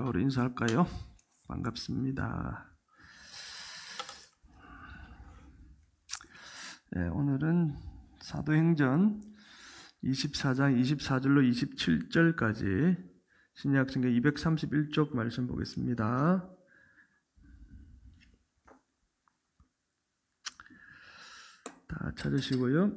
우리 인사할까요? 반갑습니다. 네, 오늘은 사도행전 24장 24절로 27절까지 신약성경 231쪽 말씀 보겠습니다. 다 찾으시고요.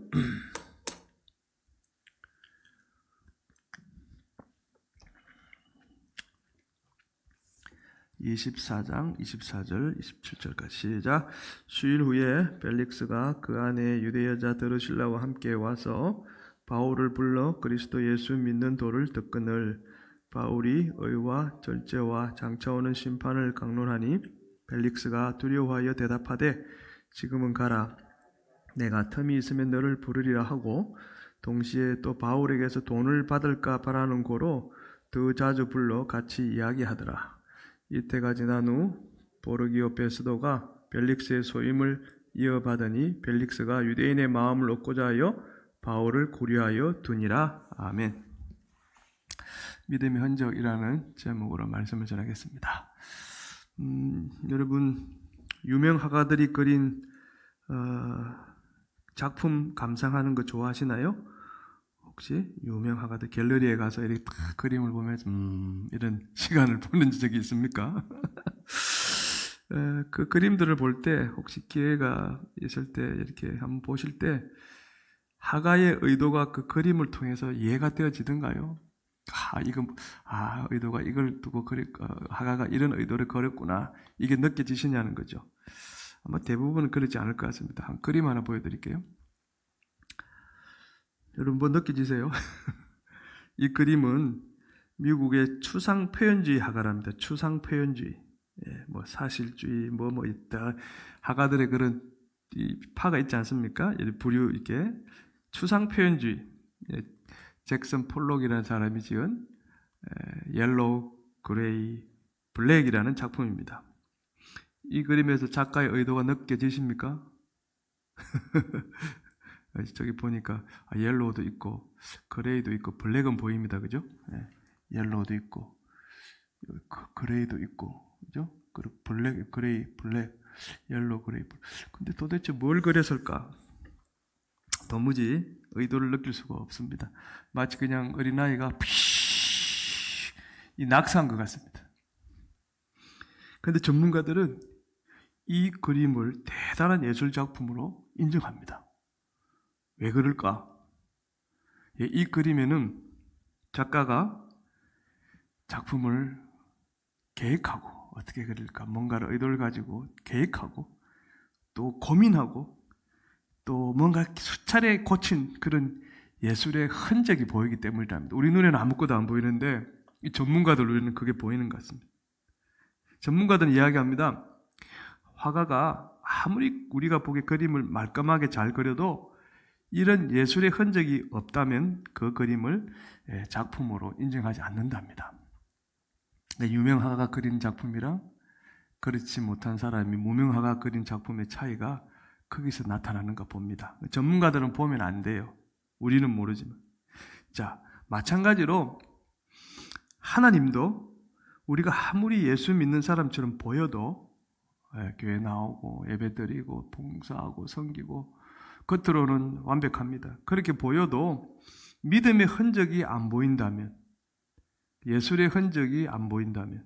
24장 24절 27절까지 시작. 수일 후에 벨릭스가 그 안에 유대 여자 드루실라와 함께 와서 바울을 불러 그리스도 예수 믿는 도를 듣거늘 바울이 의와 절제와 장차 오는 심판을 강론하니 벨릭스가 두려워하여 대답하되 지금은 가라. 내가 틈이 있으면 너를 부르리라 하고 동시에 또 바울에게서 돈을 받을까 바라는 고로 더 자주 불러 같이 이야기하더라. 이때가 지난 후 보르기오 베스도가 벨릭스의 소임을 이어받으니 벨릭스가 유대인의 마음을 얻고자 하여 바울을 고려하여 두니라. 아멘. 믿음의 흔적이라는 제목으로 말씀을 전하겠습니다. 여러분 유명 화가들이 그린 작품 감상하는 거 좋아하시나요? 혹시 유명 화가들 갤러리에 가서 이렇게 딱 그림을 보면 이런 시간을 보낸 적이 있습니까? 그 그림들을 볼 때 혹시 기회가 있을 때 이렇게 한번 보실 때 화가의 의도가 그 그림을 통해서 이해가 되어지던가요? 의도가 이걸 두고 화가가 이런 의도를 그렸구나. 이게 느껴지시냐는 거죠. 아마 대부분은 그렇지 않을 것 같습니다. 한 그림 하나 보여드릴게요. 여러분 뭐 느껴지세요? 이 그림은 미국의 추상표현주의 화가랍니다. 추상표현주의, 뭐 사실주의, 뭐 있다. 화가들의 그런 파가 있지 않습니까? 부류 이렇게 추상표현주의. 잭슨 폴록이라는 사람이 지은 옐로우, 그레이, 블랙이라는 작품입니다. 이 그림에서 작가의 의도가 느껴지십니까? 저기 보니까 옐로우도 있고 그레이도 있고 블랙은 보입니다. 그죠? 옐로우도 있고 그레이도 있고 그죠? 그리고 블랙, 그레이, 블랙, 옐로우, 그레이. 근데 도대체 뭘 그렸을까? 도무지 의도를 느낄 수가 없습니다. 마치 그냥 어린아이가 이 낙서한 것 같습니다. 그런데 전문가들은 이 그림을 대단한 예술작품으로 인정합니다. 왜 그럴까? 이 그림에는 작가가 작품을 계획하고 어떻게 그릴까 뭔가를 의도를 가지고 계획하고 또 고민하고 또 뭔가 수차례 고친 그런 예술의 흔적이 보이기 때문이랍니다. 우리 눈에는 아무것도 안 보이는데 이 전문가들 눈에는 그게 보이는 것 같습니다. 전문가들은 이야기합니다. 화가가 아무리 우리가 보기에 그림을 말끔하게 잘 그려도 이런 예술의 흔적이 없다면 그 그림을 작품으로 인정하지 않는답니다. 유명 화가가 그린 작품이랑 그렇지 못한 사람이 무명 화가가 그린 작품의 차이가 거기서 나타나는가 봅니다. 전문가들은 보면 안 돼요. 우리는 모르지만. 자, 마찬가지로 하나님도 우리가 아무리 예수 믿는 사람처럼 보여도 교회 나오고 예배드리고 봉사하고 섬기고 겉으로는 완벽합니다. 그렇게 보여도 믿음의 흔적이 안 보인다면, 예술의 흔적이 안 보인다면,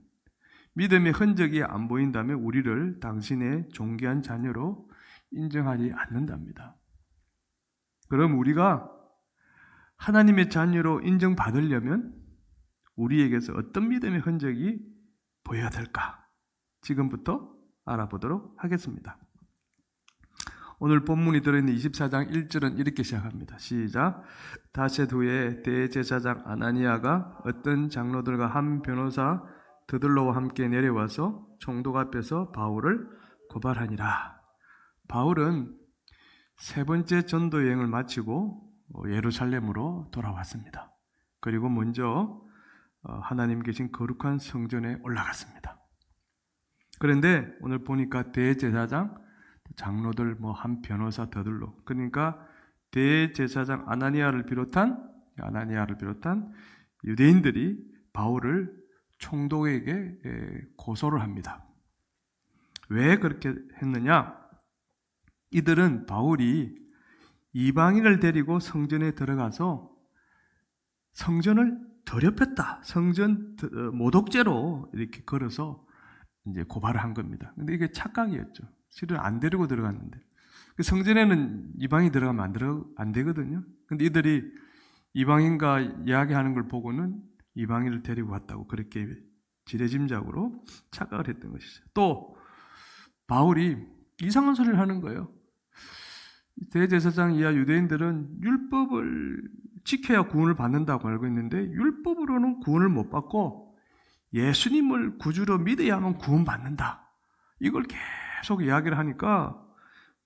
믿음의 흔적이 안 보인다면 우리를 당신의 존귀한 자녀로 인정하지 않는답니다. 그럼 우리가 하나님의 자녀로 인정받으려면 우리에게서 어떤 믿음의 흔적이 보여야 될까? 지금부터 알아보도록 하겠습니다. 오늘 본문이 들어있는 24장 1절은 이렇게 시작합니다. 시작. 다셋 후에 대제사장 아나니아가 어떤 장로들과 한 변호사 드들로와 함께 내려와서 총독 앞에서 바울을 고발하니라. 바울은 세 번째 전도 여행을 마치고 예루살렘으로 돌아왔습니다. 그리고 먼저 하나님 계신 거룩한 성전에 올라갔습니다. 그런데 오늘 보니까 대제사장 장로들 한 변호사 더들로 그러니까 대제사장 아나니아를 비롯한 유대인들이 바울을 총독에게 고소를 합니다. 왜 그렇게 했느냐? 이들은 바울이 이방인을 데리고 성전에 들어가서 성전을 더럽혔다. 성전 모독죄로 이렇게 걸어서 이제 고발을 한 겁니다. 근데 이게 착각이었죠. 실은 안 데리고 들어갔는데. 그 성전에는 이방인이 들어가면 안 되거든요. 근데 이들이 이방인과 이야기하는 걸 보고는 이방인을 데리고 왔다고 그렇게 지레짐작으로 착각을 했던 것이죠. 또 바울이 이상한 소리를 하는 거예요. 대제사장 이하 유대인들은 율법을 지켜야 구원을 받는다고 알고 있는데 율법으로는 구원을 못 받고 예수님을 구주로 믿어야만 구원받는다. 이걸 계속 이야기를 하니까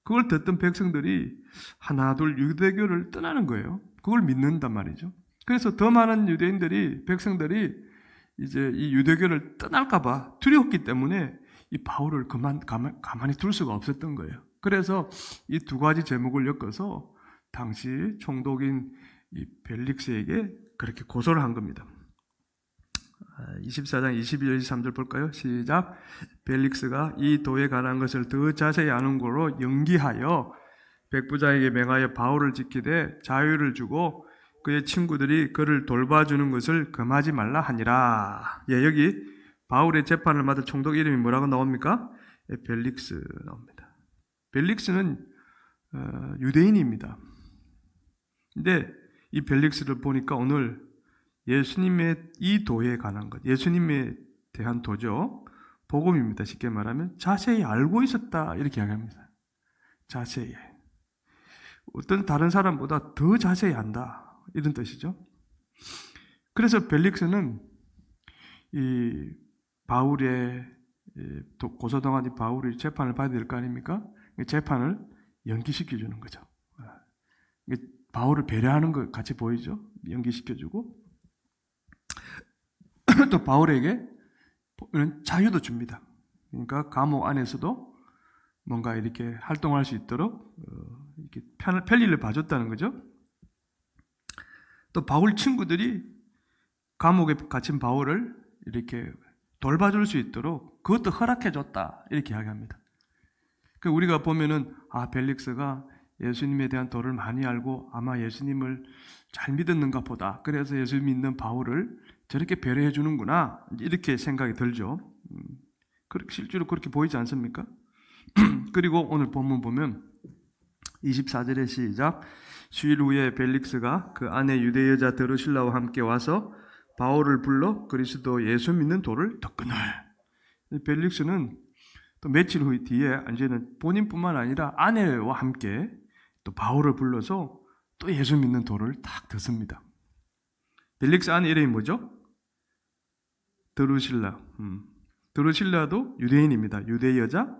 그걸 듣던 백성들이 하나 둘 유대교를 떠나는 거예요. 그걸 믿는단 말이죠. 그래서 더 많은 유대인들이 백성들이 이제 이 유대교를 떠날까봐 두려웠기 때문에 이 바울을 가만히 둘 수가 없었던 거예요. 그래서 이 두 가지 제목을 엮어서 당시 총독인 이 벨릭스에게 그렇게 고소를 한 겁니다. 24장 22절 23절 볼까요? 시작. 벨릭스가 이 도에 관한 것을 더 자세히 아는 거로 연기하여 백부장에게 맹하여 바울을 지키되 자유를 주고 그의 친구들이 그를 돌봐주는 것을 금하지 말라 하니라. 예, 여기 바울의 재판을 맡은 총독 이름이 뭐라고 나옵니까? 벨릭스 나옵니다. 벨릭스는 유대인입니다. 근데 이 벨릭스를 보니까 오늘 예수님의 이 도에 관한 것, 예수님에 대한 도죠. 복음입니다. 쉽게 말하면 자세히 알고 있었다 이렇게 이야기합니다. 자세히. 어떤 다른 사람보다 더 자세히 안다 이런 뜻이죠. 그래서 벨릭스는 이 바울의 고소당한 바울이 재판을 받아야 될 거 아닙니까? 재판을 연기시켜주는 거죠. 바울을 배려하는 것 같이 보이죠? 연기시켜주고 또 바울에게 자유도 줍니다. 그러니까 감옥 안에서도 뭔가 이렇게 활동할 수 있도록 이렇게 편리를 봐줬다는 거죠. 또 바울 친구들이 감옥에 갇힌 바울을 이렇게 돌봐줄 수 있도록 그것도 허락해줬다 이렇게 이야기합니다. 우리가 보면은 벨릭스가 예수님에 대한 도를 많이 알고 아마 예수님을 잘 믿었는가 보다. 그래서 예수 믿는 바울을 저렇게 배려해 주는구나 이렇게 생각이 들죠. 실제로 그렇게 보이지 않습니까? 그리고 오늘 본문 보면 24절의 시작. 수일 후에 벨릭스가 그 아내 유대 여자 드루실라와 함께 와서 바울을 불러 그리스도 예수 믿는 도를 덕거늘. 벨릭스는 또 며칠 후 뒤에 이제는 본인뿐만 아니라 아내와 함께 또 바울을 불러서 또 예수 믿는 도를 딱 듣습니다. 벨릭스 아내 이름이 뭐죠? 드루실라. 드루실라도 유대인입니다. 유대 여자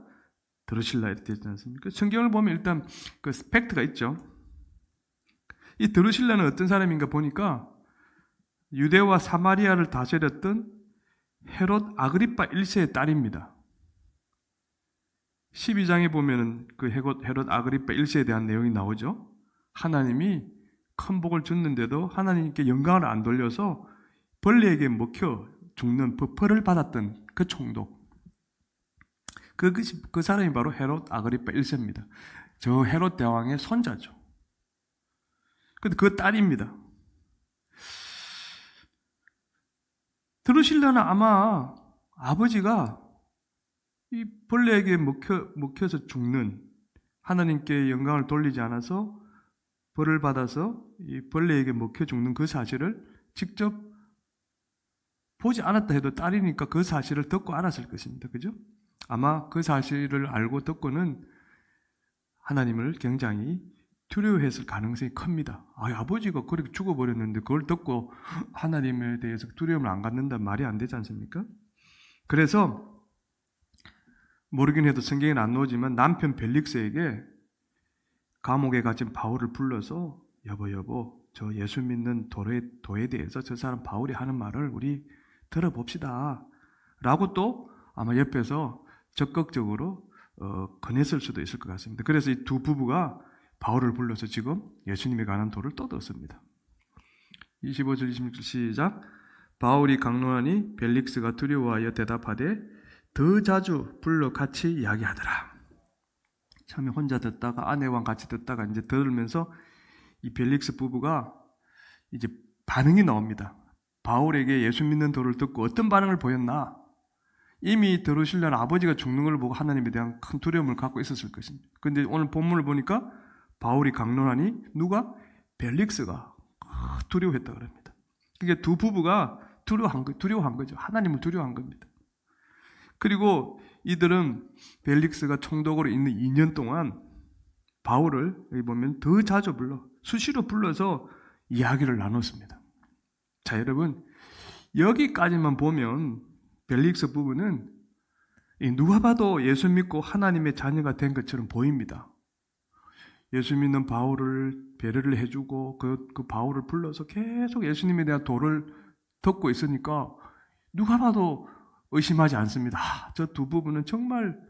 드루실라 이렇게 되지 않습니까? 성경을 보면 일단 그 팩트가 있죠. 이 드루실라는 어떤 사람인가 보니까 유대와 사마리아를 다스렸던 헤롯 아그리파 1세의 딸입니다. 12장에 보면은 그 헤롯 아그리파 1세에 대한 내용이 나오죠. 하나님이 큰 복을 줬는데도 하나님께 영광을 안 돌려서 벌레에게 먹혀 죽는 벌을 받았던 그 총독. 그 사람이 바로 헤롯 아그리파 1세입니다. 저 헤롯 대왕의 손자죠. 근데 그 딸입니다. 드루실라는 아마 아버지가 이 벌레에게 먹혀서 죽는, 하나님께 영광을 돌리지 않아서 벌을 받아서 이 벌레에게 먹혀 죽는 그 사실을 직접 보지 않았다 해도 딸이니까 그 사실을 듣고 알았을 것입니다. 그죠? 아마 그 사실을 알고 듣고는 하나님을 굉장히 두려워했을 가능성이 큽니다. 아버지가 그렇게 죽어버렸는데 그걸 듣고 하나님에 대해서 두려움을 안 갖는다는 말이 안 되지 않습니까? 그래서 모르긴 해도 성경에는 안 나오지만 남편 벨릭스에게 감옥에 갇힌 바울을 불러서 여보 저 예수 믿는 도에 대해서 저 사람 바울이 하는 말을 우리 들어봅시다 라고 또 아마 옆에서 적극적으로 권했을 수도 있을 것 같습니다. 그래서 이 두 부부가 바울을 불러서 지금 예수님에 관한 도를 또 듣습니다. 25절 26절 시작. 바울이 강론하니 벨릭스가 두려워하여 대답하되 더 자주 불러 같이 이야기하더라. 처음에 혼자 듣다가 아내와 같이 듣다가 이제 들으면서 이 벨릭스 부부가 이제 반응이 나옵니다. 바울에게 예수 믿는 도를 듣고 어떤 반응을 보였나? 이미 들으시려는 아버지가 죽는 걸 보고 하나님에 대한 큰 두려움을 갖고 있었을 것입니다. 그런데 오늘 본문을 보니까 바울이 강론하니 누가? 벨릭스가 두려워했다 그럽니다. 그게 두 부부가 두려워한 거죠. 하나님을 두려워한 겁니다. 그리고 이들은 벨릭스가 총독으로 있는 2년 동안 바울을 여기 보면 더 자주 수시로 불러서 이야기를 나눴습니다. 자, 여러분, 여기까지만 보면 벨릭스 부부는 누가 봐도 예수 믿고 하나님의 자녀가 된 것처럼 보입니다. 예수 믿는 바울을 배려를 해주고 그 바울을 불러서 계속 예수님에 대한 도를 듣고 있으니까 누가 봐도 의심하지 않습니다. 저 두 부부는 정말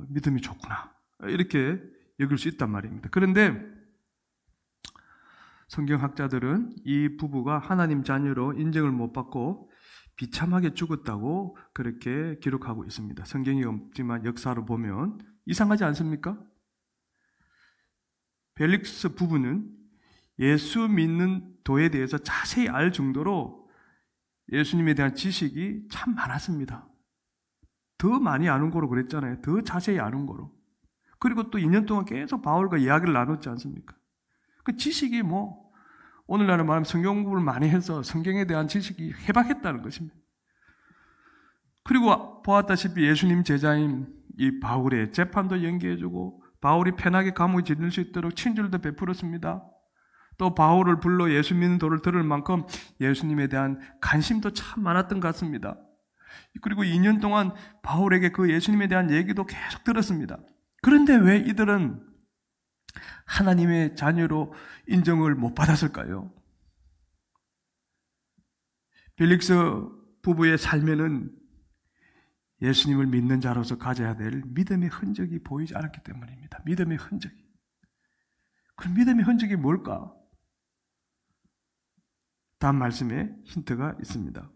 믿음이 좋구나, 이렇게 여길 수 있단 말입니다. 그런데 성경학자들은 이 부부가 하나님 자녀로 인정을 못 받고 비참하게 죽었다고 그렇게 기록하고 있습니다. 성경이 없지만 역사로 보면 이상하지 않습니까? 벨릭스 부부는 예수 믿는 도에 대해서 자세히 알 정도로 예수님에 대한 지식이 참 많았습니다. 더 많이 아는 거로 그랬잖아요. 더 자세히 아는 거로. 그리고 또 2년 동안 계속 바울과 이야기를 나눴지 않습니까? 그 지식이 오늘날은 말하면 성경 공부를 많이 해서 성경에 대한 지식이 해박했다는 것입니다. 그리고 보았다시피 예수님 제자인 이 바울의 재판도 연기해주고 바울이 편하게 감옥에 지낼 수 있도록 친절도 베풀었습니다. 또 바울을 불러 예수 믿는 도를 들을 만큼 예수님에 대한 관심도 참 많았던 것 같습니다. 그리고 2년 동안 바울에게 그 예수님에 대한 얘기도 계속 들었습니다. 그런데 왜 이들은 하나님의 자녀로 인정을 못 받았을까요? 벨릭스 부부의 삶에는 예수님을 믿는 자로서 가져야 될 믿음의 흔적이 보이지 않았기 때문입니다. 믿음의 흔적이. 그 믿음의 흔적이 뭘까? 다음 말씀에 힌트가 있습니다.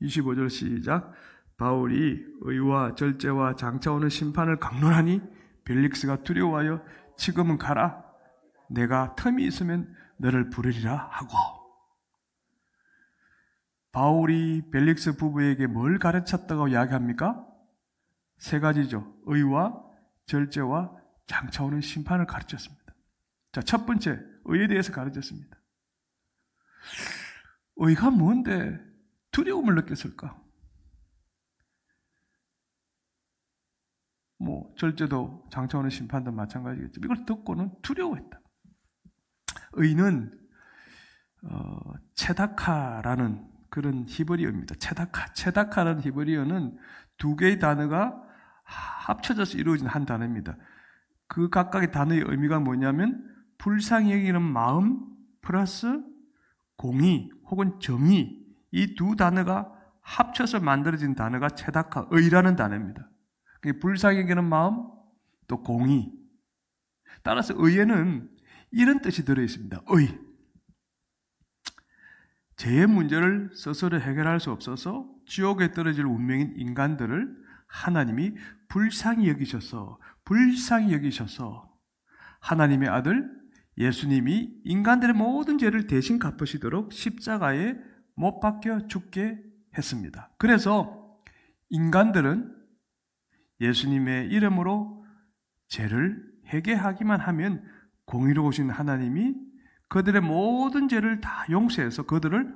25절 시작. 바울이 의와 절제와 장차 오는 심판을 강론하니 벨릭스가 두려워하여 지금은 가라. 내가 틈이 있으면 너를 부르리라 하고. 바울이 벨릭스 부부에게 뭘 가르쳤다고 이야기합니까? 세 가지죠. 의와 절제와 장차 오는 심판을 가르쳤습니다. 자, 첫 번째, 의에 대해서 가르쳤습니다. 의가 뭔데 두려움을 느꼈을까? 절제도 장차 오는 심판도 마찬가지겠죠. 이걸 듣고는 두려워했다. 의는 체다카라는 그런 히브리어입니다. 체다카라는 히브리어는 두 개의 단어가 합쳐져서 이루어진 한 단어입니다. 그 각각의 단어의 의미가 뭐냐면 불쌍히 여기는 마음 플러스 공의 혹은 정의, 이 두 단어가 합쳐서 만들어진 단어가 체다카, 의라는 단어입니다. 불쌍히 여기는 마음, 또 공의. 따라서 의에는 이런 뜻이 들어있습니다. 의. 죄의 문제를 스스로 해결할 수 없어서 지옥에 떨어질 운명인 인간들을 하나님이 불쌍히 여기셔서 하나님의 아들 예수님이 인간들의 모든 죄를 대신 갚으시도록 십자가에 못 박혀 죽게 했습니다. 그래서 인간들은 예수님의 이름으로 죄를 회개하기만 하면 공의로우신 하나님이 그들의 모든 죄를 다 용서해서 그들을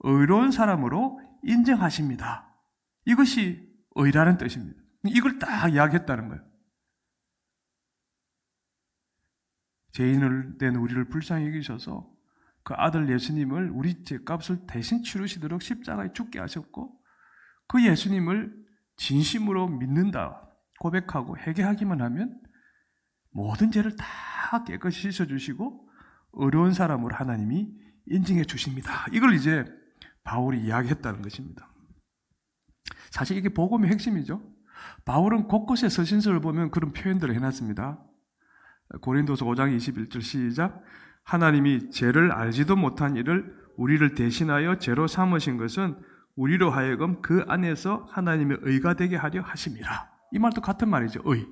의로운 사람으로 인정하십니다. 이것이 의라는 뜻입니다. 이걸 딱 이야기했다는 거예요. 죄인을 된 우리를 불쌍히 여기셔서 그 아들 예수님을 우리 죄값을 대신 치르시도록 십자가에 죽게 하셨고, 그 예수님을 진심으로 믿는다 고백하고 회개하기만 하면 모든 죄를 다 깨끗이 씻어주시고 의로운 사람으로 하나님이 인정해 주십니다. 이걸 이제 바울이 이야기했다는 것입니다. 사실 이게 복음의 핵심이죠. 바울은 곳곳에 서신서를 보면 그런 표현들을 해놨습니다. 고린도서 5장 21절 시작. 하나님이 죄를 알지도 못한 이를 우리를 대신하여 죄로 삼으신 것은 우리로 하여금 그 안에서 하나님의 의가 되게 하려 하심이라. 이 말도 같은 말이죠. 의.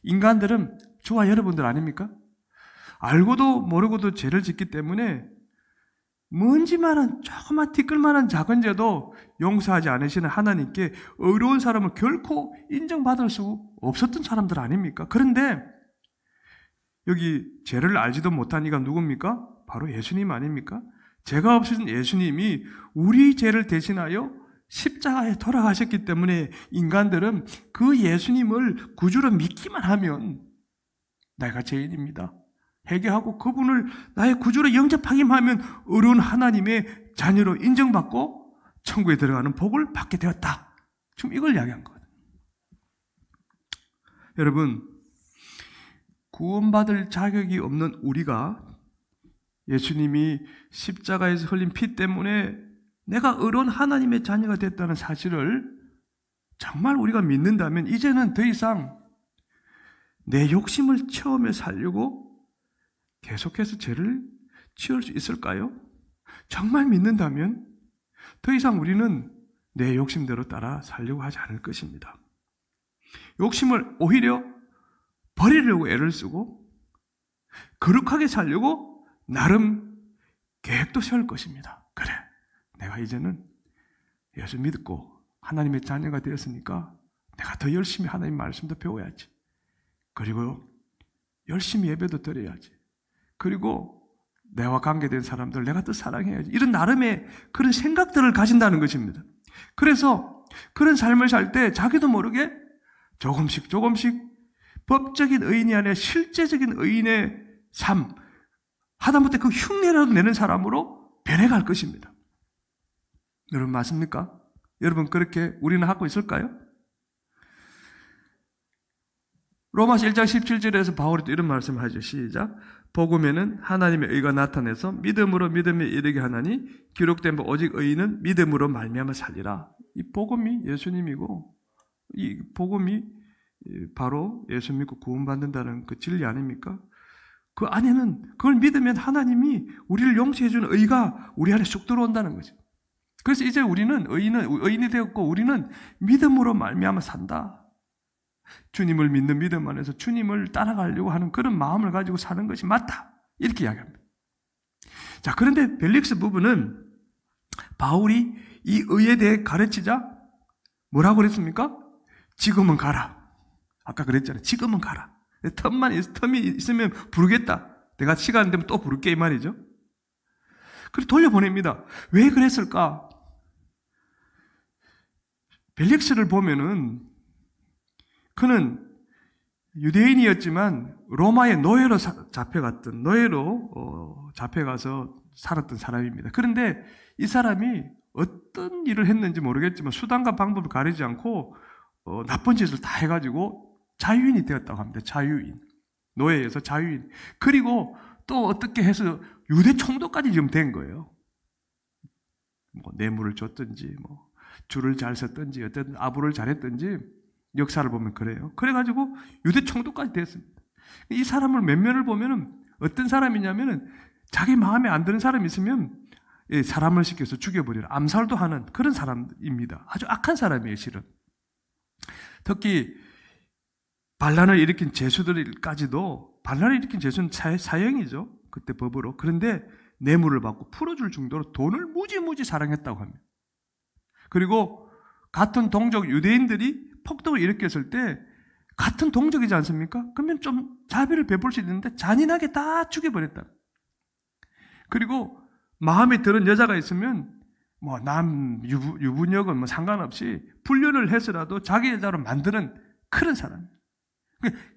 인간들은 저와 여러분들 아닙니까? 알고도 모르고도 죄를 짓기 때문에 먼지만한 조그만 티끌만한 작은 죄도 용서하지 않으시는 하나님께 의로운 사람을 결코 인정받을 수 없었던 사람들 아닙니까? 그런데 여기 죄를 알지도 못한 이가 누굽니까? 바로 예수님 아닙니까? 죄가 없으신 예수님이 우리 죄를 대신하여 십자가에 돌아가셨기 때문에 인간들은 그 예수님을 구주로 믿기만 하면 내가 죄인입니다. 회개하고 그분을 나의 구주로 영접하기만 하면 의로운 하나님의 자녀로 인정받고 천국에 들어가는 복을 받게 되었다. 지금 이걸 이야기한 거거든요. 여러분, 구원받을 자격이 없는 우리가 예수님이 십자가에서 흘린 피 때문에 내가 의로운 하나님의 자녀가 됐다는 사실을 정말 우리가 믿는다면 이제는 더 이상 내 욕심을 채우며 살려고 계속해서 죄를 지을 수 있을까요? 정말 믿는다면 더 이상 우리는 내 욕심대로 따라 살려고 하지 않을 것입니다. 욕심을 오히려 버리려고 애를 쓰고 거룩하게 살려고 나름 계획도 세울 것입니다. 그래, 내가 이제는 예수 믿고 하나님의 자녀가 되었으니까 내가 더 열심히 하나님 말씀도 배워야지. 그리고 열심히 예배도 드려야지. 그리고 내와 관계된 사람들 내가 더 사랑해야지. 이런 나름의 그런 생각들을 가진다는 것입니다. 그래서 그런 삶을 살 때 자기도 모르게 조금씩 법적인 의인이 아니라 실제적인 의인의 삶, 하다못해 그 흉내라도 내는 사람으로 변해갈 것입니다. 여러분 맞습니까? 여러분 그렇게 우리는 하고 있을까요? 로마서 1장 17절에서 바울이 또 이런 말씀을 하죠. 시작. 복음에는 하나님의 의가 나타내서 믿음으로 믿음에 이르게 하나니 기록된 바 오직 의인은 믿음으로 말미암아 살리라. 이 복음이 예수님이고 이 복음이 바로 예수 믿고 구원받는다는 그 진리 아닙니까? 그 안에는 그걸 믿으면 하나님이 우리를 용서해 주는 의가 우리 안에 쑥 들어온다는 거죠. 그래서 이제 우리는 의인이 되었고 우리는 믿음으로 말미암아 산다. 주님을 믿는 믿음 안에서 주님을 따라가려고 하는 그런 마음을 가지고 사는 것이 맞다. 이렇게 이야기합니다. 자, 그런데 벨릭스 부부는 바울이 이 의에 대해 가르치자 뭐라고 그랬습니까? 지금은 가라. 아까 그랬잖아요. 지금은 가라. 텀이 있으면 부르겠다. 내가 시간 되면 또 부를게 이 말이죠. 그래서 돌려보냅니다. 왜 그랬을까? 벨릭스를 보면은 그는 유대인이었지만 로마의 노예로 잡혀가서 살았던 사람입니다. 그런데 이 사람이 어떤 일을 했는지 모르겠지만 수단과 방법을 가리지 않고 나쁜 짓을 다 해가지고 자유인이 되었다고 합니다. 자유인. 노예에서 자유인. 그리고 또 어떻게 해서 유대 총독까지 지금 된 거예요. 뭐 뇌물을 줬든지 뭐 줄을 잘 섰든지 어떤 아부를 잘했든지 역사를 보면 그래요. 그래가지고 유대 총독까지 됐습니다. 이 사람을 면면을 보면은 어떤 사람이냐면은 자기 마음에 안 드는 사람이 있으면 사람을 시켜서 죽여버리라. 암살도 하는 그런 사람입니다. 아주 악한 사람이에요, 실은. 특히 반란을 일으킨 죄수들까지도 반란을 일으킨 죄수는 사형이죠. 그때 법으로. 그런데 뇌물을 받고 풀어줄 정도로 돈을 무지무지 사랑했다고 합니다. 그리고 같은 동족 유대인들이 폭동을 일으켰을 때 같은 동족이지 않습니까? 그러면 좀 자비를 베풀 수 있는데 잔인하게 다 죽여버렸다. 그리고 마음에 드는 여자가 있으면 뭐 유부녀건 뭐 상관없이 불륜을 해서라도 자기 여자로 만드는 그런 사람.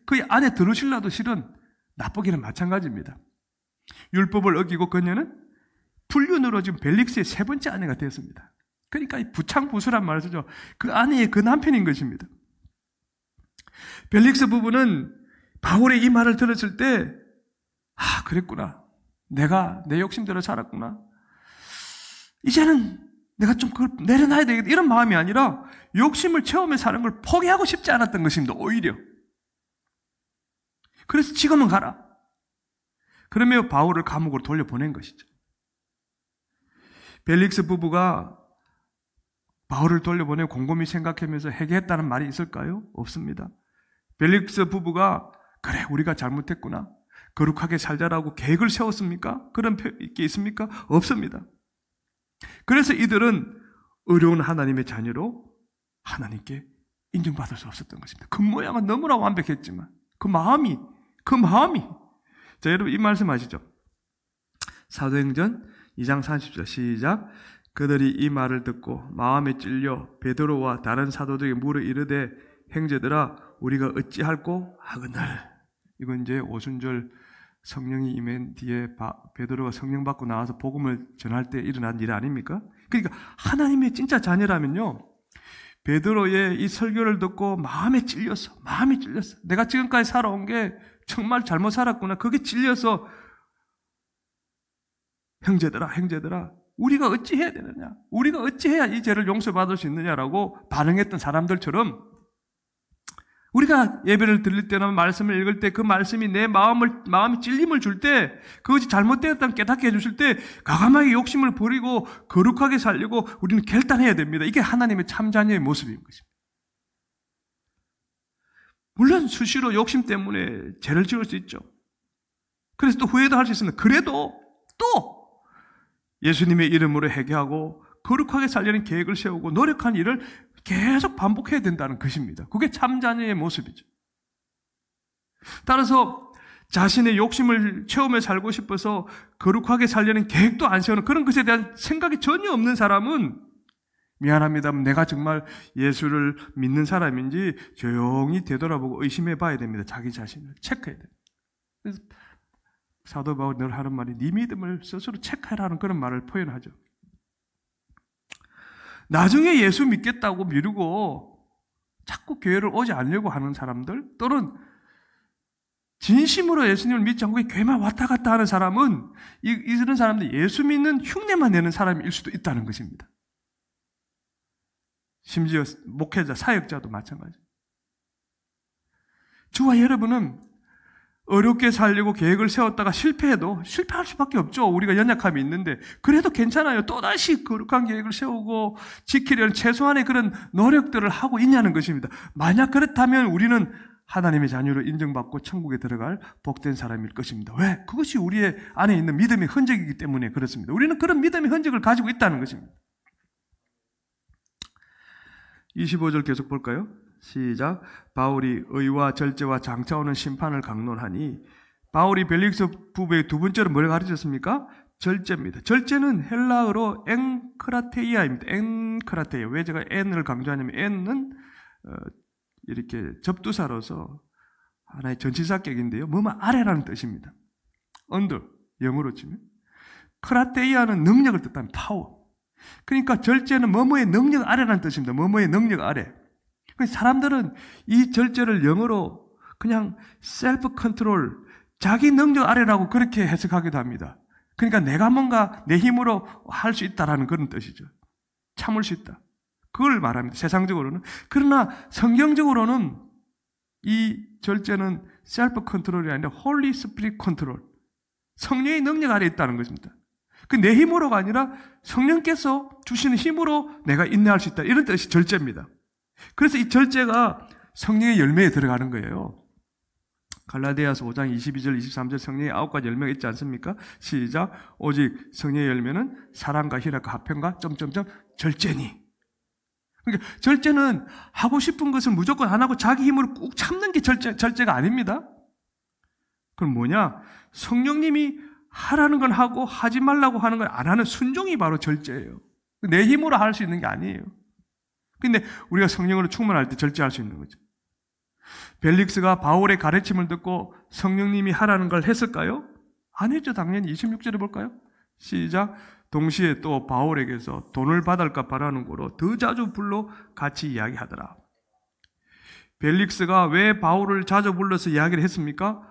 그 안에 들으실라도 실은 나쁘기는 마찬가지입니다. 율법을 어기고 그녀는 불륜으로 지금 벨릭스의 세 번째 아내가 되었습니다. 그러니까 부창부수란 말을 쓰죠. 그 아내의 그 남편인 것입니다. 벨릭스 부부는 바울의 이 말을 들었을 때 그랬구나. 내가 내 욕심대로 살았구나. 이제는 내가 좀 그걸 내려놔야 되겠다. 이런 마음이 아니라 욕심을 채우며 사는 걸 포기하고 싶지 않았던 것입니다. 오히려. 그래서 지금은 가라. 그러며 바울을 감옥으로 돌려보낸 것이죠. 벨릭스 부부가 바울을 돌려보내 곰곰이 생각하면서 회개했다는 말이 있을까요? 없습니다. 벨릭스 부부가 그래 우리가 잘못했구나, 거룩하게 살자라고 계획을 세웠습니까? 그런 게 있습니까? 없습니다. 그래서 이들은 의로운 하나님의 자녀로 하나님께 인정받을 수 없었던 것입니다. 그 모양은 너무나 완벽했지만 그 마음이 자, 여러분 이 말씀 아시죠? 사도행전 2장 30절 시작. 그들이 이 말을 듣고 마음에 찔려 베드로와 다른 사도들에게 물어 이르되 형제들아 우리가 어찌할꼬 하거늘. 이건 이제 오순절 성령이 임한 뒤에 베드로가 성령 받고 나와서 복음을 전할 때 일어난 일 아닙니까? 그러니까 하나님의 진짜 자녀라면요, 베드로의 이 설교를 듣고 마음이 찔렸어. 내가 지금까지 살아온 게 정말 잘못 살았구나. 그게 찔려서 형제들아 우리가 어찌 해야 되느냐, 우리가 어찌 해야 이 죄를 용서받을 수 있느냐라고 반응했던 사람들처럼 우리가 예배를 드릴 때나 말씀을 읽을 때 그 말씀이 내 마음이 찔림을 줄 때, 그것이 잘못되었다는 깨닫게 해주실 때 과감하게 욕심을 버리고 거룩하게 살려고 우리는 결단해야 됩니다. 이게 하나님의 참자녀의 모습인 것입니다. 물론 수시로 욕심 때문에 죄를 지을 수 있죠. 그래서 또 후회도 할 수 있습니다. 그래도 또 예수님의 이름으로 회개하고 거룩하게 살려는 계획을 세우고 노력한 일을 계속 반복해야 된다는 것입니다. 그게 참자녀의 모습이죠. 따라서 자신의 욕심을 채우며 살고 싶어서 거룩하게 살려는 계획도 안 세우는 그런 것에 대한 생각이 전혀 없는 사람은 미안합니다. 내가 정말 예수를 믿는 사람인지 조용히 되돌아보고 의심해 봐야 됩니다. 자기 자신을 체크해야 됩니다. 그래서 사도 바울이 늘 하는 말이 네 믿음을 스스로 체크해라는 그런 말을 표현하죠. 나중에 예수 믿겠다고 미루고 자꾸 교회를 오지 않으려고 하는 사람들, 또는 진심으로 예수님을 믿지 않고 교회만 왔다 갔다 하는 사람은 이런 사람들 예수 믿는 흉내만 내는 사람일 수도 있다는 것입니다. 심지어 목회자, 사역자도 마찬가지. 저와 여러분은 어렵게 살려고 계획을 세웠다가 실패해도 실패할 수밖에 없죠. 우리가 연약함이 있는데 그래도 괜찮아요. 또다시 거룩한 계획을 세우고 지키려는 최소한의 그런 노력들을 하고 있냐는 것입니다. 만약 그렇다면 우리는 하나님의 자녀로 인정받고 천국에 들어갈 복된 사람일 것입니다. 왜? 그것이 우리의 안에 있는 믿음의 흔적이기 때문에 그렇습니다. 우리는 그런 믿음의 흔적을 가지고 있다는 것입니다. 25절 계속 볼까요? 시작. 바울이 의와 절제와 장차오는 심판을 강론하니, 바울이 벨릭스 부부의 두 번째로 뭘 가르쳤습니까? 절제입니다. 절제는 헬라어로 엔크라테이아입니다. 엔크라테이아. 왜 제가 N을 강조하냐면 N은 이렇게 접두사로서 하나의 전치사격인데요. 뭐뭐 아래라는 뜻입니다. under, 영어로 치면. 크라테이아는 능력을 뜻합니다. 파워. 그러니까 절제는 뭐뭐의 능력 아래라는 뜻입니다. 뭐뭐의 능력 아래. 사람들은 이 절제를 영어로 그냥 셀프 컨트롤, 자기 능력 아래라고 그렇게 해석하기도 합니다. 그러니까 내가 뭔가 내 힘으로 할 수 있다라는 그런 뜻이죠. 참을 수 있다. 그걸 말합니다. 세상적으로는. 그러나 성경적으로는 이 절제는 셀프 컨트롤이 아니라 홀리 스피릿 컨트롤, 성령의 능력 아래에 있다는 것입니다. 그 내 힘으로가 아니라 성령께서 주시는 힘으로 내가 인내할 수 있다, 이런 뜻이 절제입니다. 그래서 이 절제가 성령의 열매에 들어가는 거예요. 갈라디아서 5장 22절 23절 성령의 9가지 열매가 있지 않습니까? 시작. 오직 성령의 열매는 사랑과 희락과 화평과 절제니. 그러니까 절제는 하고 싶은 것을 무조건 안 하고 자기 힘으로 꾹 참는 게 절제가 아닙니다. 그럼 뭐냐? 성령님이 하라는 건 하고 하지 말라고 하는 건 안 하는 순종이 바로 절제예요. 내 힘으로 할 수 있는 게 아니에요. 근데 우리가 성령으로 충만할 때 절제할 수 있는 거죠. 벨릭스가 바울의 가르침을 듣고 성령님이 하라는 걸 했을까요? 안 했죠. 당연히. 26절에 볼까요? 시작. 동시에 또 바울에게서 돈을 받을까 바라는 거로 더 자주 불러 같이 이야기하더라. 벨릭스가 왜 바울을 자주 불러서 이야기를 했습니까?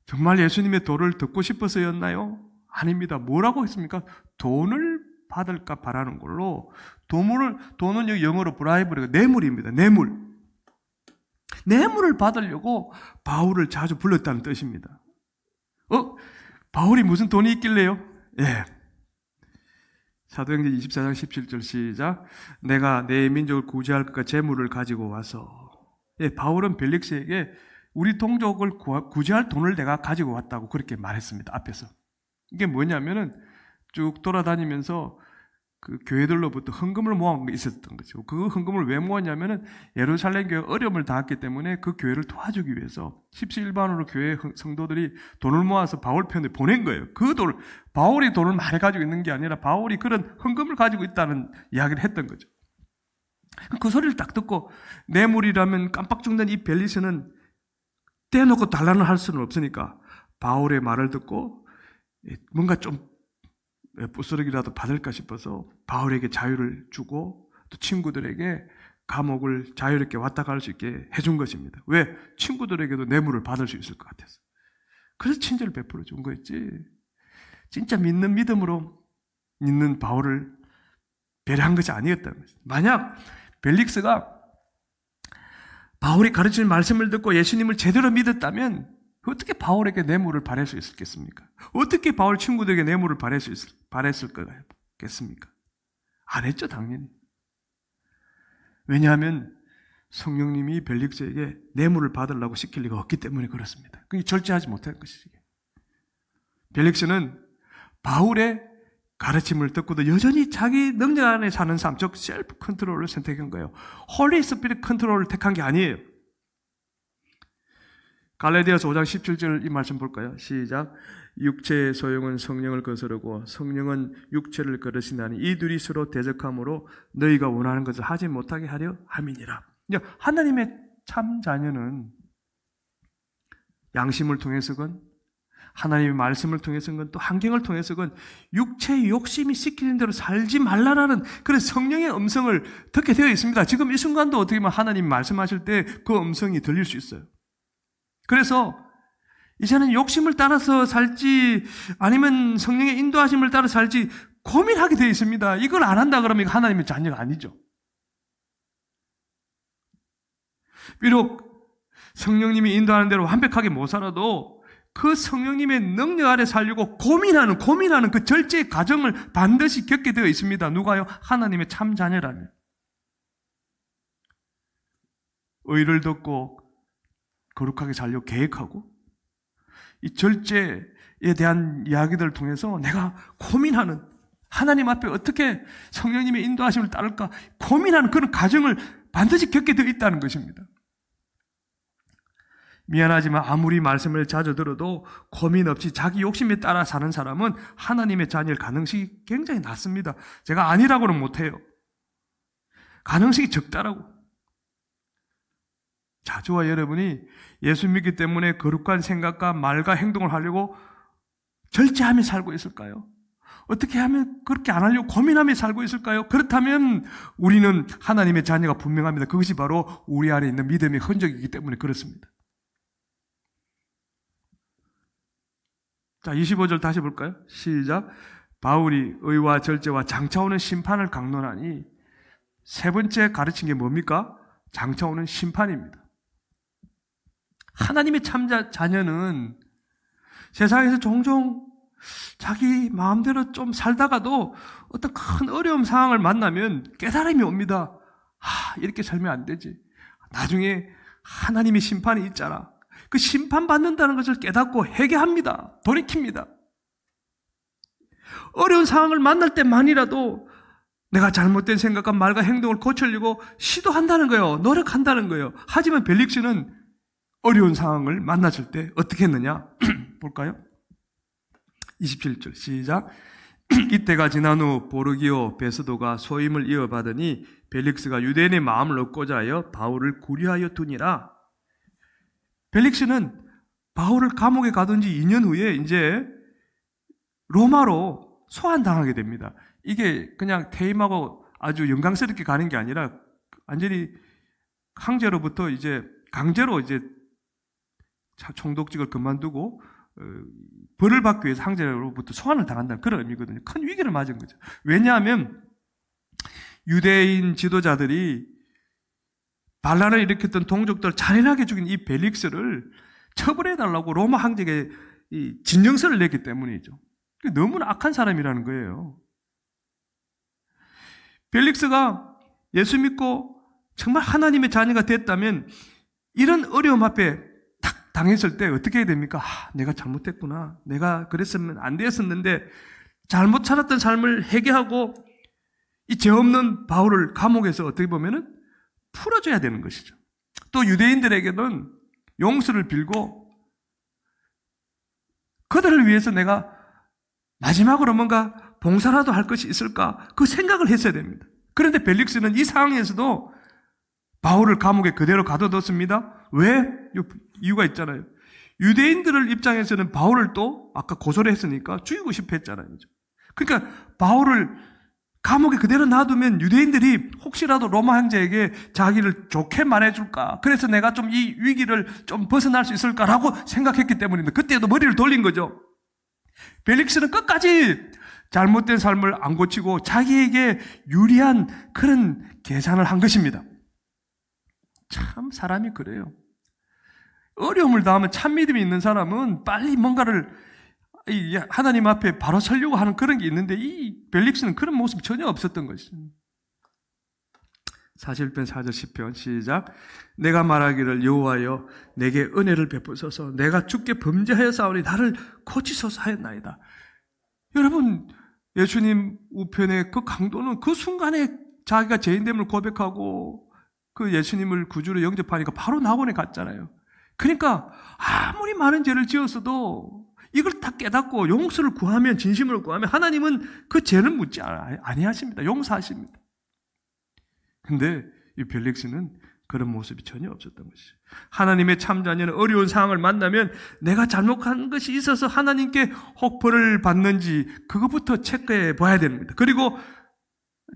정말 예수님의 도를 듣고 싶어서였나요? 아닙니다. 뭐라고 했습니까? 돈을 받을까 바라는 걸로. 돈은 영어로 브라이브리가 뇌물입니다. 뇌물을 받으려고 바울을 자주 불렀다는 뜻입니다. 바울이 무슨 돈이 있길래요? 예. 사도행전 24장 17절 시작. 내가 내 민족을 구제할 것과 재물을 가지고 와서. 예, 바울은 벨릭스에게 우리 동족을 구제할 돈을 내가 가지고 왔다고 그렇게 말했습니다. 앞에서. 이게 뭐냐면은 쭉 돌아다니면서 그 교회들로부터 헌금을 모은 게 있었던 거죠. 그 헌금을 왜 모았냐면은 예루살렘 교회 어려움을 당했기 때문에 그 교회를 도와주기 위해서 십시일반으로 교회 성도들이 돈을 모아서 바울 편에 보낸 거예요. 그 돈, 바울이 돈을 많이 가지고 있는 게 아니라 바울이 그런 헌금을 가지고 있다는 이야기를 했던 거죠. 그 소리를 딱 듣고 뇌물이라면 깜빡 죽는 이 벨리스는 떼놓고 달라는 할 수는 없으니까 바울의 말을 듣고 뭔가 좀 부스러기라도 받을까 싶어서 바울에게 자유를 주고 또 친구들에게 감옥을 자유롭게 왔다 갈 수 있게 해준 것입니다. 왜? 친구들에게도 뇌물을 받을 수 있을 것 같아서. 그래서 친절을 베풀어 준 거였지. 진짜 믿는 믿음으로 믿는 바울을 배려한 것이 아니었다는 거죠. 만약 벨릭스가 바울이 가르치는 말씀을 듣고 예수님을 제대로 믿었다면 어떻게 바울에게 뇌물을 바랄 수 있었겠습니까? 어떻게 바울 친구들에게 뇌물을 바랬을 거겠습니까? 안 했죠, 당연히. 왜냐하면 성령님이 벨릭스에게 뇌물을 받으려고 시킬 리가 없기 때문에 그렇습니다. 그게 절제하지 못한 것이지. 벨릭스는 바울의 가르침을 듣고도 여전히 자기 능력 안에 사는 삶, 즉 셀프 컨트롤을 선택한 거예요. 홀리 스피릿 컨트롤을 택한 게 아니에요. 갈라디아서 5장 17절 이 말씀 볼까요? 시작. 육체의 소용은 성령을 거스르고 성령은 육체를 거르시나니 이 둘이 서로 대적함으로 너희가 원하는 것을 하지 못하게 하려 함이니라. 하나님의 참 자녀는 양심을 통해서건 하나님의 말씀을 통해서건 또 환경을 통해서건 육체의 욕심이 시키는 대로 살지 말라라는 그런 성령의 음성을 듣게 되어 있습니다. 지금 이 순간도 어떻게 보면 하나님 말씀하실 때 그 음성이 들릴 수 있어요. 그래서 이제는 욕심을 따라서 살지 아니면 성령의 인도하심을 따라 살지 고민하게 되어 있습니다. 이걸 안 한다 그러면 하나님의 자녀가 아니죠. 비록 성령님이 인도하는 대로 완벽하게 못 살아도 그 성령님의 능력 아래 살려고 고민하는 그 절제의 과정을 반드시 겪게 되어 있습니다. 누가요? 하나님의 참 자녀라면. 의를 듣고 거룩하게 살려고 계획하고 이 절제에 대한 이야기들을 통해서 내가 고민하는 하나님 앞에 어떻게 성령님의 인도하심을 따를까 고민하는 그런 과정을 반드시 겪게 되어 있다는 것입니다. 미안하지만 아무리 말씀을 자주 들어도 고민 없이 자기 욕심에 따라 사는 사람은 하나님의 자녀일 가능성이 굉장히 낮습니다. 제가 아니라고는 못해요. 가능성이 적다라고. 자, 저와 여러분이 예수 믿기 때문에 거룩한 생각과 말과 행동을 하려고 절제하며 살고 있을까요? 어떻게 하면 그렇게 안 하려고 고민하며 살고 있을까요? 그렇다면 우리는 하나님의 자녀가 분명합니다. 그것이 바로 우리 안에 있는 믿음의 흔적이기 때문에 그렇습니다. 자, 25절 다시 볼까요? 시작. 바울이 의와 절제와 장차 오는 심판을 강론하니 세 번째 가르친 게 뭡니까? 장차 오는 심판입니다. 하나님의 참 자녀는 세상에서 종종 자기 마음대로 좀 살다가도 어떤 큰 어려움 상황을 만나면 깨달음이 옵니다. 이렇게 살면 안 되지. 나중에 하나님의 심판이 있잖아. 그 심판받는다는 것을 깨닫고 회개합니다. 돌이킵니다. 어려운 상황을 만날 때만이라도 내가 잘못된 생각과 말과 행동을 고치려고 시도한다는 거예요. 노력한다는 거예요. 하지만 벨릭스는 어려운 상황을 만났을 때 어떻게 했느냐? 볼까요? 27절 시작. 이때가 지난 후 보르기오 베스도가 소임을 이어받으니 벨릭스가 유대인의 마음을 얻고자 하여 바울을 구리하여 두니라. 벨릭스는 바울을 감옥에 가둔 지 2년 후에 이제 로마로 소환당하게 됩니다. 이게 그냥 퇴임하고 아주 영광스럽게 가는 게 아니라 완전히 황제로부터 이제 강제로 이제 총독직을 그만두고 벌을 받기 위해서 황제로부터 소환을 당한다는 그런 의미거든요. 큰 위기를 맞은 거죠. 왜냐하면 유대인 지도자들이 반란을 일으켰던 동족들을 잔인하게 죽인 이 벨릭스를 처벌해달라고 로마 황제에게 이 진정서를 냈기 때문이죠. 너무나 악한 사람이라는 거예요. 벨릭스가 예수 믿고 정말 하나님의 자녀가 됐다면 이런 어려움 앞에 딱 당했을 때 어떻게 해야 됩니까? 내가 잘못했구나. 내가 그랬으면 안 되었었는데 잘못 살았던 삶을 회개하고 이 죄 없는 바울을 감옥에서 어떻게 보면은 풀어줘야 되는 것이죠. 또 유대인들에게는 용서를 빌고 그들을 위해서 내가 마지막으로 뭔가 봉사라도 할 것이 있을까? 그 생각을 했어야 됩니다. 그런데 벨릭스는 이 상황에서도 바울을 감옥에 그대로 가둬뒀습니다. 왜? 이유가 있잖아요. 유대인들을 입장에서는 바울을 또 아까 고소를 했으니까 죽이고 싶어 했잖아요. 그러니까 바울을 감옥에 그대로 놔두면 유대인들이 혹시라도 로마 형제에게 자기를 좋게 말해줄까? 그래서 내가 좀 이 위기를 좀 벗어날 수 있을까라고 생각했기 때문입니다. 그때도 머리를 돌린 거죠. 벨릭스는 끝까지 잘못된 삶을 안 고치고 자기에게 유리한 그런 계산을 한 것입니다. 참 사람이 그래요. 어려움을 당하면 참 믿음이 있는 사람은 빨리 뭔가를 하나님 앞에 바로 서려고 하는 그런 게 있는데 이 벨릭스는 그런 모습이 전혀 없었던 것입니다. 41편 4절 10편 시작. 내가 말하기를 여호와여 내게 은혜를 베푸소서 내가 주께 범죄하여 싸우니 나를 고치소서 하였나이다. 여러분 예수님 우편의 그 강도는 그 순간에 자기가 죄인됨을 고백하고 그 예수님을 구주로 영접하니까 바로 낙원에 갔잖아요. 그러니까 아무리 많은 죄를 지었어도 이걸 다 깨닫고 용서를 구하면 진심으로 구하면 하나님은 그 죄를 묻지 아니하십니다. 용서하십니다. 근데 이 벨릭스는 그런 모습이 전혀 없었던 것이죠. 하나님의 참자녀는 어려운 상황을 만나면 내가 잘못한 것이 있어서 하나님께 혹 벌을 받는지 그것부터 체크해 봐야 됩니다. 그리고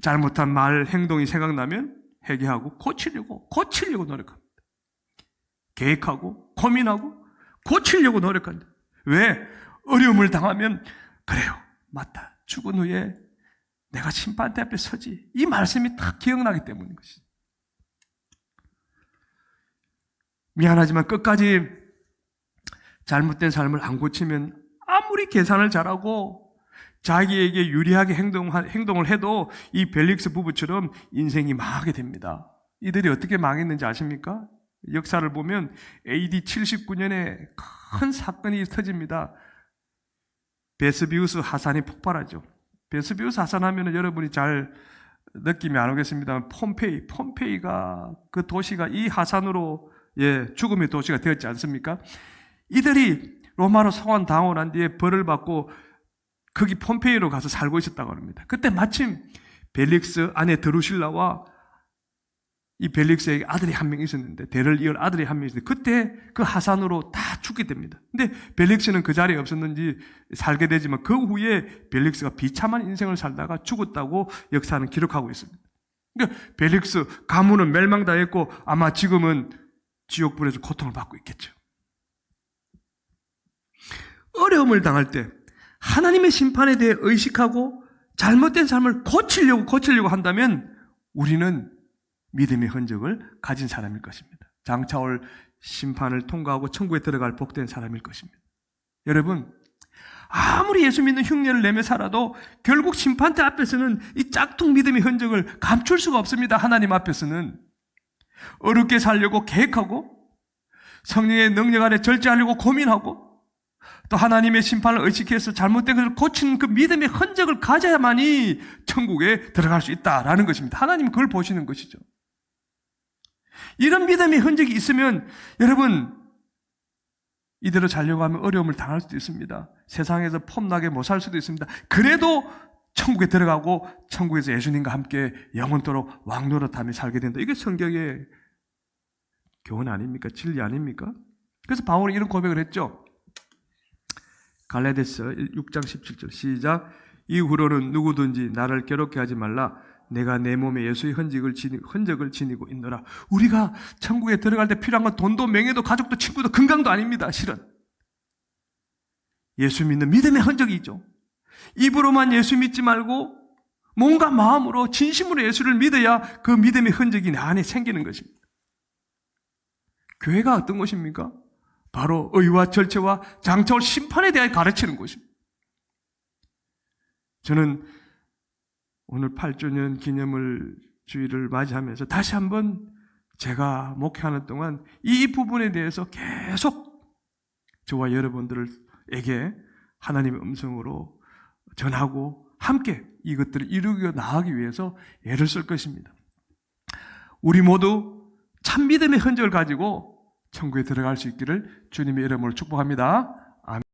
잘못한 말, 행동이 생각나면 회개하고 고치려고 노력합니다. 계획하고 고민하고 고치려고 노력한다. 왜? 어려움을 당하면 그래요. 맞다. 죽은 후에 내가 심판대 앞에 서지. 이 말씀이 딱 기억나기 때문인 것이죠. 미안하지만 끝까지 잘못된 삶을 안 고치면 아무리 계산을 잘하고 자기에게 유리하게 행동을 해도 이 벨릭스 부부처럼 인생이 망하게 됩니다. 이들이 어떻게 망했는지 아십니까? 역사를 보면 AD 79년에 큰 사건이 터집니다. 베스비우스 하산이 폭발하죠. 베스비우스 하산하면 여러분이 잘 느낌이 안 오겠습니다만 폼페이가 그 도시가 이 하산으로 죽음의 도시가 되었지 않습니까? 이들이 로마로 소환당하고 난 뒤에 벌을 받고 거기 폼페이로 가서 살고 있었다고 합니다. 그때 마침 벨릭스 아내 드루실라와 이 벨릭스에게 아들이 한 명 있었는데 대를 이을 아들이 한 명 있었는데 그때 그 하산으로 다 죽게 됩니다. 근데 벨릭스는 그 자리에 없었는지 살게 되지만 그 후에 벨릭스가 비참한 인생을 살다가 죽었다고 역사는 기록하고 있습니다. 그러니까 벨릭스 가문은 멸망당했고 아마 지금은 지옥불에서 고통을 받고 있겠죠. 어려움을 당할 때 하나님의 심판에 대해 의식하고 잘못된 삶을 고치려고 한다면 우리는 믿음의 흔적을 가진 사람일 것입니다. 장차올 심판을 통과하고 천국에 들어갈 복된 사람일 것입니다. 여러분, 아무리 예수 믿는 흉내를 내며 살아도 결국 심판대 앞에서는 이 짝퉁 믿음의 흔적을 감출 수가 없습니다. 하나님 앞에서는 어렵게 살려고 계획하고 성령의 능력 아래 절제하려고 고민하고 또 하나님의 심판을 의식해서 잘못된 것을 고치는 그 믿음의 흔적을 가져야만이 천국에 들어갈 수 있다라는 것입니다. 하나님은 그걸 보시는 것이죠. 이런 믿음의 흔적이 있으면 여러분 이대로 살려고 하면 어려움을 당할 수도 있습니다. 세상에서 폼나게 못 살 수도 있습니다. 그래도 천국에 들어가고 천국에서 예수님과 함께 영원토록 왕노릇하며 살게 된다. 이게 성경의 교훈 아닙니까? 진리 아닙니까? 그래서 바울이 이런 고백을 했죠. 갈라디아서 6장 17절 시작. 이후로는 누구든지 나를 괴롭게 하지 말라. 내가 내 몸에 예수의 흔적을 지니고 있노라. 우리가 천국에 들어갈 때 필요한 건 돈도 명예도 가족도 친구도 건강도 아닙니다. 실은 예수 믿는 믿음의 흔적이죠. 입으로만 예수 믿지 말고 몸과 마음으로 진심으로 예수를 믿어야 그 믿음의 흔적이 내 안에 생기는 것입니다. 교회가 어떤 것입니까? 바로 의와 절제와 장차올 심판에 대해 가르치는 것입니다. 저는 오늘 8주년 기념을 주일을 맞이하면서 다시 한번 제가 목회하는 동안 이 부분에 대해서 계속 저와 여러분들에게 하나님의 음성으로 전하고 함께 이것들을 이루어 나가기 위해서 애를 쓸 것입니다. 우리 모두 참 믿음의 흔적을 가지고 천국에 들어갈 수 있기를 주님의 이름으로 축복합니다.